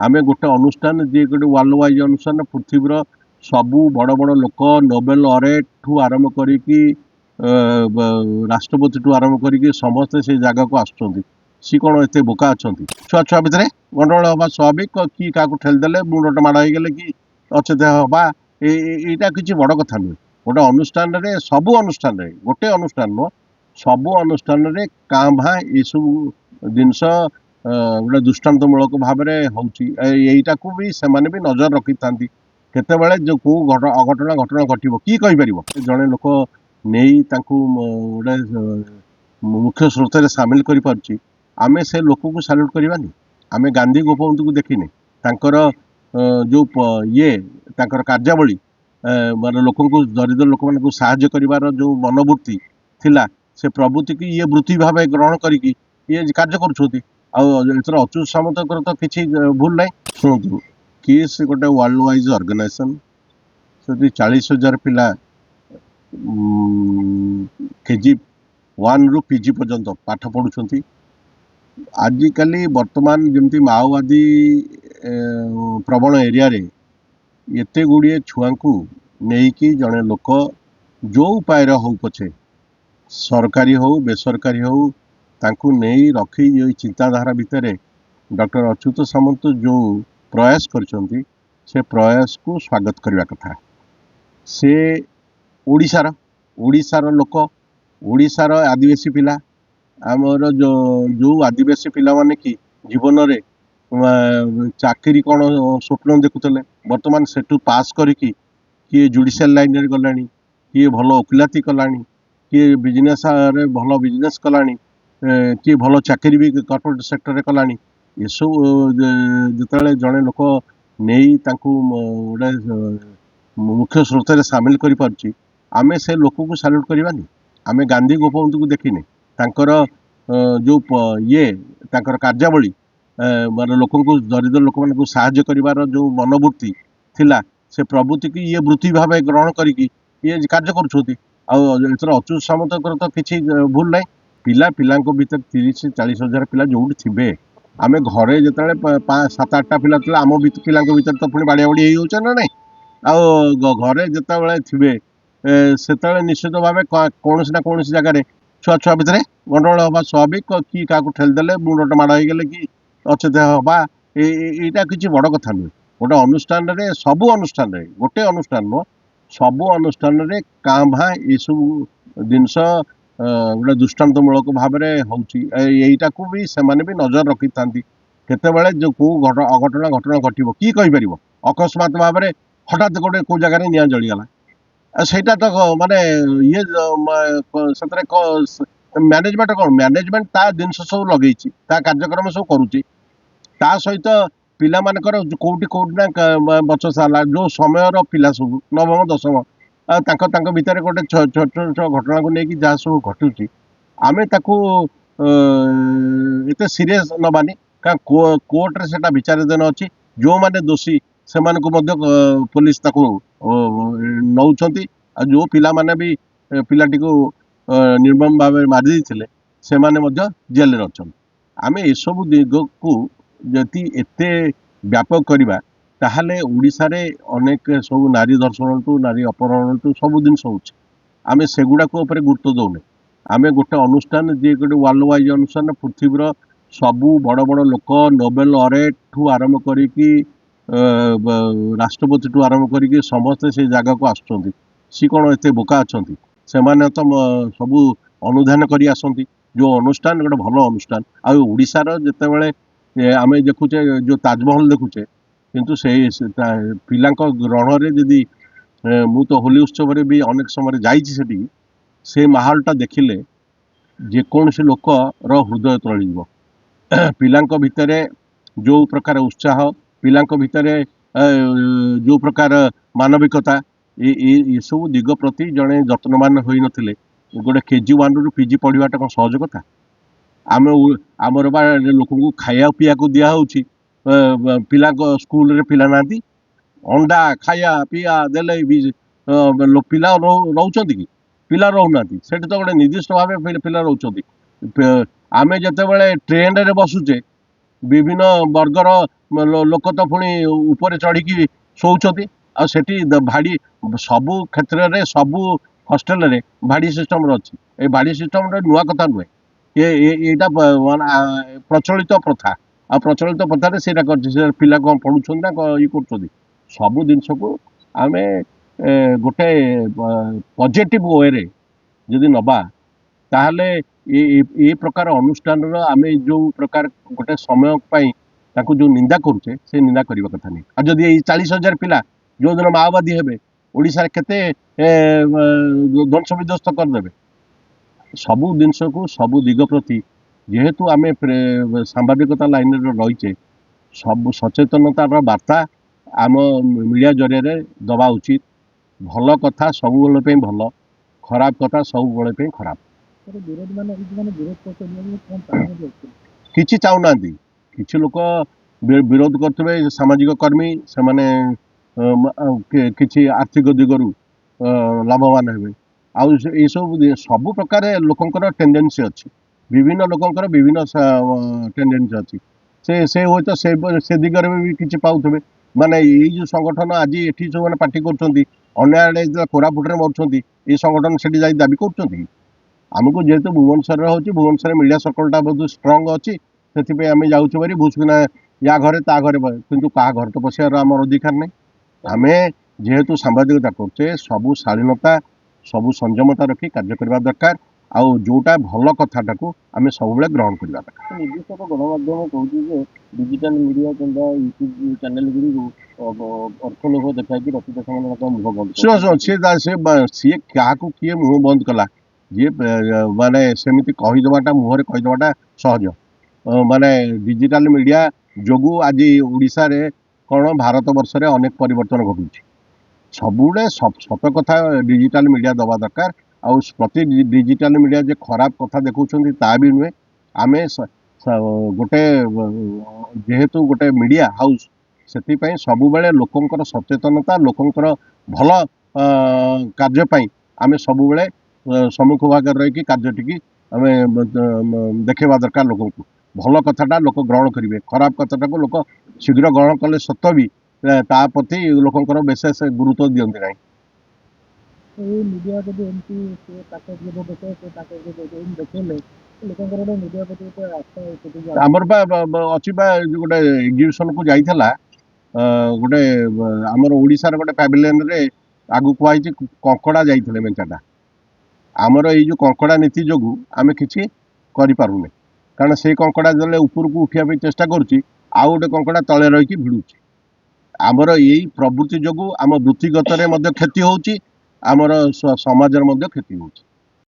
आमे गोटे अनुष्ठान जे गोटे वर्ल्ड वाइज अनुष्ठान पृथ्वीर सबू बड़ बड़ लोक नोबेल लरेट ठू आरंभ करिकी राष्ट्रपति ठू आरंभ करिकी समस्ते से जगह को आसुचंती सी कौन एत बोका अच्छा छुआ छुआ भितर गंडगोल हवा स्वाभाविक कि क्या ठेलीदे मुंडट माड़ होगले कि अचेत हवा यहाँ किसी बड़ कथा नुहे गोटे अनुष्ठान सबू अनुष्ठान गोटे अनुष्ठान नुह सबू अनुष्ठान काँ भाँ ये सब जिनस गोटे दृष्टान्तमूलक भाव होटा को भी से भी नजर रखी था केतबेले जो कौ अघटना घटना घटव कि जड़े लोक नहीं गोटे मुख्य स्रोत सामिल कर आमे से लोक को साल्यूट करवानी आमे गांधी गोपबंधु को देखने तांकर जो ये तांकर कार्यावली माने लोक दरिद्र लोक मान साहाय्य करिवार जो मनोवृत्ति थिला से प्रवृत्ति की ये वृत्ति भाव ग्रहण करिकी ये कार्य करुछोती आर अच्युत सामंतर तो किसी भूल ना शुणु कि से गोटे वर्ल्ड वाइज ऑर्गेनाइजेशन से 40,000 पिला केजी 1 रु पीजी पर्यंत पाठ पढ़ुंट आजिकल वर्तमान जमती माओवादी प्रबल एरिया रे एते गुड़िए छुआ को नहीं जड़े लोक जो उपाय हो पछे सरकारी हो बेसरकारी हो तांकू नहीं रखी ये चिंताधारा भितर डॉक्टर अच्युत सामंत जो प्रयास करछंती से प्रयास को स्वागत करने कथा से ओडिशार लोक ओडिशार आदिवासी पिला आमर जो आदिवासी पिला माने कि जीवन रे चाकरी कौन स्वप्न देखुले वर्तमान सेठू पास करिकी किए जुडिशियल लाइन रे गलानी किए भल ओकिलाती कलानी किए बिजनेस रे भल बिजनेस कलानी किए भल चाकरी भी कॉर्पोरेट सेक्टर रे कलानी ये सब जिते जड़े लोक नहीं गोटे मुख्य स्रोत सामिल कर आमे से लोक को साल्यूट करवानी आमे गांधी गोपबंधु को देखने तांकर जो ये तांकर कार्यावली माने लोक दरिद्र लोक मान साहाय्य करिवार जो मनोवृत्ति थिला से प्रवृत्ति की ये वृत्ति भाव ग्रहण करिकी ये कार्य करुछोती आर अच्युत सामंतर तो किसी भूल ना पिला पिला भीतर 30,000-40,000 पिला जो थे आम घरे जो 7-8टा पिला आम पिला भीतर तो पुणी बाड़िया बाड़ी हो ना नहीं घरे जिते थे से निश्चित भाव कौन ना कौन जगह छुआ छुआ भितर गंडगोल हवा स्वाभाविक कि क्या ठेलीदे मुंडट माड़ होगले कि अचेत हवा यहाँ किसी बड़ कथा नुहे गोटे अनुष्ठान सबू अनुष्ठान गोटे अनुष्ठान नुह सबू अनुष्ठान काँ भाँ ये सब जिनस गोटे दृष्टान्तमूलक भाव होटा को भी से भी नजर रखी था केतबेले जो कौ अघटना घटना घटव कि अकस्मात भाव हठात गोटे कौ जगह निआं जलीगला सेटा तो माने ये मैनेजमेंट कौन मैनेजमेंट ता जिन सब लगे कार्यक्रम सब करुच्ची ता सहित पिला मानकर कौटी कौटी ना बचसाला जो समय पिला सब नवम दशम भितर गोटे छोट छोट घटना को लेकिन जहाँ सब घटुची आमे ताकू एते सीरियस नबानी क्या कोर्ट रे सेटा विचाराधीन अच्छी जो माने दोषी से पुलिस ताकू नौछंती जो पिला माने भी पिलाटी को निर्मम भाव मारी देते से माने जेल रे अछन आमे ए सब दिग को जति एते व्यापक करवा ताहले ओडिशा रे अनेक सब नारी दर्शन टू नारी अपहरण टू सब जिन आमे सेगुड़ा को ऊपर गुरुत्व दौने आमे गोटे अनुष्ठान जे गोटे वर्ल्ड वाइज अनुष्ठान पृथ्वीर सबू बड़ बड़ लोक नोबेल लरेट ठू आरंभ करिकी राष्ट्रपति ठू आरंभ करिकी समस्ते से जगह को आसुचंती सी कौन एत बोका अच्छा से तो सबू अनुधान करी आसंती जो अनुष्ठान गोटे भल अनुष्ठान आशार जितेबाला आम देखुचे जो ताजमहल देखुचे किंतु से पिला ग्रहण रे जदि मु तो होली उत्सव रे भी अनेक समय जाइछि सेठी से माहौलटा देखिले जेकोसी लोक हृदय तोड़ पिला भितर जो प्रकार उत्साह पिला भितर जो प्रकार मानविकता ये सब दिग प्रति जड़े जत्नवान हो नथिले गोटे केजी 1 रु पीजी पढ़ाटा कौन सहज कथा आम आमर बा लोक को खाया पीया को दिया होची पिला स्कूल रे पिला ना अंडा खाया पीया देले भी पिला रोचंती कि पिला रोना से तो गोटे निर्दिष्ट भाव पिला रोचंती आमे जते बळे ट्रेन रे बसुचे ବିଭିନ୍ନ ବର୍ଗର ଲୋକ ତ ପୁଣି ଉପରେ ଚଢ଼ିକି ଶୋଉଛନ୍ତି। ଆଉ ସେଠି ଭାଡ଼ି ସବୁ କ୍ଷେତ୍ରରେ ସବୁ ହଷ୍ଟେଲରେ ଭାଡ଼ି ସିଷ୍ଟମର ଅଛି। ଏ ଭାଡ଼ି ସିଷ୍ଟମଟା ନୂଆ କଥା ନୁହେଁ, ଏଇଟା ପ୍ରଚଳିତ ପ୍ରଥା। ଆଉ ପ୍ରଚଳିତ ପ୍ରଥାରେ ସେଇଟା କରିଛି, ସେ ପିଲା କ'ଣ ପଢ଼ୁଛନ୍ତି ନା ଇଏ କରୁଛନ୍ତି। ସବୁ ଜିନିଷକୁ ଆମେ ଗୋଟେ ପଜିଟିଭ ୱେରେ ଯଦି ନେବା, ତାହେଲେ ଏ ପ୍ରକାର ଅନୁଷ୍ଠାନର ଆମେ ଯେଉଁ ପ୍ରକାର ଗୋଟେ ସମୟ ପାଇଁ ତାକୁ ଯେଉଁ ନିନ୍ଦା କରୁଛେ, ସେ ନିନ୍ଦା କରିବା କଥା ନାହିଁ। ଆଉ ଯଦି ଏଇ 40,000 ପିଲା ଯେଉଁଦିନ ମାଓବାଦୀ ହେବେ, ଓଡ଼ିଶାରେ କେତେ ଧ୍ୱଂସ ବିଧ୍ୱସ୍ତ କରିଦେବେ। ସବୁ ଜିନିଷକୁ ସବୁ ଦିଗ ପ୍ରତି ଯେହେତୁ ଆମେ ସାମ୍ବାଦିକତା ଲାଇନରେ ରହିଛେ, ସବୁ ସଚେତନତାର ବାର୍ତ୍ତା ଆମ ମିଡ଼ିଆ ଜରିଆରେ ଦେବା ଉଚିତ। ଭଲ କଥା ସବୁବେଳ ପାଇଁ ଭଲ, ଖରାପ କଥା ସବୁବେଳେ ପାଇଁ ଖରାପ। କିଛି ଚାହୁଁନାହାନ୍ତି। କିଛି ଲୋକ ବିରୋଧ କରୁଥିବେ, ସାମାଜିକ କର୍ମୀ, ସେମାନେ କିଛି ଆର୍ଥିକ ଦିଗରୁ ଲାଭବାନ ହେବେ। ଆଉ ଏସବୁ ସବୁ ପ୍ରକାର ଲୋକଙ୍କର ଟେଣ୍ଡେନ୍ସି ଅଛି, ବିଭିନ୍ନ ଲୋକଙ୍କର ବିଭିନ୍ନ ଟେଣ୍ଡେନ୍ସି ଅଛି। ସେ ହୁଏତ ସେ ଦିଗରେ ବି କିଛି ପାଉଥିବେ। ମାନେ ଏଇ ଯେଉଁ ସଂଗଠନ ଆଜି ଏଠି ଯେଉଁମାନେ ପାର୍ଟି କରୁଛନ୍ତି, ଅନ୍ୟ ଆଡ଼େ କୋରାପୁଟରେ ମରୁଛନ୍ତି, ଏଇ ସଂଗଠନ ସେଠି ଯାଇ ଦାବି କରୁଛନ୍ତି। ଆମକୁ ଯେହେତୁ ଭୁବନେଶ୍ୱରରେ ହେଉଛି, ଭୁବନେଶ୍ୱରରେ ମିଡ଼ିଆ ସର୍କଲଟା ବହୁତ ଷ୍ଟ୍ରଙ୍ଗ ଅଛି, ସେଥିପାଇଁ ଆମେ ଯାଉଛୁ ଭାରି ଭୁଷକିନା ୟା ଘରେ ତା ଘରେ, କିନ୍ତୁ କାହା ଘରେ ତ ପଶିବାର ଆମର ଅଧିକାର ନାହିଁ। ଆମେ ଯେହେତୁ ସାମ୍ବାଦିକତା କରୁଛେ, ସବୁ ଶାଳୀନତା ସବୁ ସଂଯମତା ରଖି କାର୍ଯ୍ୟ କରିବା ଦରକାର। ଆଉ ଯେଉଁଟା ଭଲ କଥାଟାକୁ ଆମେ ସବୁବେଳେ ଗ୍ରହଣ କରିବା ଦରକାର। ନିର୍ଦ୍ଦେଶକ ଗଣମାଧ୍ୟମ କହୁଛି ଯେ ଡିଜିଟାଲ ମିଡ଼ିଆ କିମ୍ବା ୟୁଟ୍ୟୁବ୍ ଚ୍ୟାନେଲ ଗୁଡ଼ିକୁ ଅର୍ଥ ଲୋଭ ଦେଖାଇକି ରଖିଦେଶମାନଙ୍କ ମୁହଁ ବନ୍ଦ ସିଏ କାହାକୁ କିଏ ମୁହଁ ବନ୍ଦ କଲା? ଯିଏ ମାନେ ସେମିତି କହିଦେବାଟା, ମୁହଁରେ କହିଦେବାଟା ସହଜ। ମାନେ ଡିଜିଟାଲ ମିଡ଼ିଆ ଯୋଗୁଁ ଆଜି ଓଡ଼ିଶାରେ କ'ଣ ଭାରତ ବର୍ଷରେ ଅନେକ ପରିବର୍ତ୍ତନ ଘଟୁଛି। ସବୁବେଳେ ସତ କଥା ଡିଜିଟାଲ ମିଡ଼ିଆ ଦେବା ଦରକାର। ଆଉ ପ୍ରତି ଡିଜିଟାଲ ମିଡ଼ିଆ ଯେ ଖରାପ କଥା ଦେଖାଉଛନ୍ତି ତା ବି ନୁହେଁ। ଆମେ ଗୋଟେ ଯେହେତୁ ଗୋଟେ ମିଡ଼ିଆ ହାଉସ୍, ସେଥିପାଇଁ ସବୁବେଳେ ଲୋକଙ୍କର ସଚେତନତା, ଲୋକଙ୍କର ଭଲ କାର୍ଯ୍ୟ ପାଇଁ ଆମେ ସବୁବେଳେ ସମ୍ମୁଖ ଭାଗରେ ରହିକି କାର୍ଯ୍ୟଟିକି ଆମେ ଦେଖାଇବା ଦରକାର। ଲୋକଙ୍କୁ ଭଲ କଥାଟା ଲୋକ ଗ୍ରହଣ କରିବେ, ଖରାପ କଥାଟାକୁ ଲୋକ ଶୀଘ୍ର ଗ୍ରହଣ କଲେ ସତ୍ତ୍ୱ ବି ତା ପ୍ରତି ଲୋକଙ୍କର ବିଶେଷ ଗୁରୁତ୍ୱ ଦିଅନ୍ତି ନାହିଁ। ଆମର ବା ଅଛି ବା ଗୋଟେ ଏକ୍ଜିବିସନକୁ ଯାଇଥିଲା, ଗୋଟେ ଆମର ଓଡ଼ିଶାର ଗୋଟେ ପ୍ୟାଭିଲିୟନରେ ଆଗକୁ କୁହାଯାଇଛି କଙ୍କଡ଼ା ଯାଇଥିଲେ ମେଞ୍ଚାଟା। ଆମର ଏଇ ଯେଉଁ କଙ୍କଡ଼ା ନୀତି ଯୋଗୁଁ ଆମେ କିଛି କରିପାରୁନେ, କାରଣ ସେଇ କଙ୍କଡ଼ା ଯେତେବେଳେ ଉପରକୁ ଉଠିବା ପାଇଁ ଚେଷ୍ଟା କରୁଛି, ଆଉ ଗୋଟେ କଙ୍କଡ଼ା ତଳେ ରହିକି ଭିଡ଼ୁଛି। ଆମର ଏଇ ପ୍ରବୃତ୍ତି ଯୋଗୁଁ ଆମ ବୃତ୍ତିଗତରେ ମଧ୍ୟ କ୍ଷତି ହେଉଛି, ଆମର ସମାଜରେ ମଧ୍ୟ କ୍ଷତି ହେଉଛି।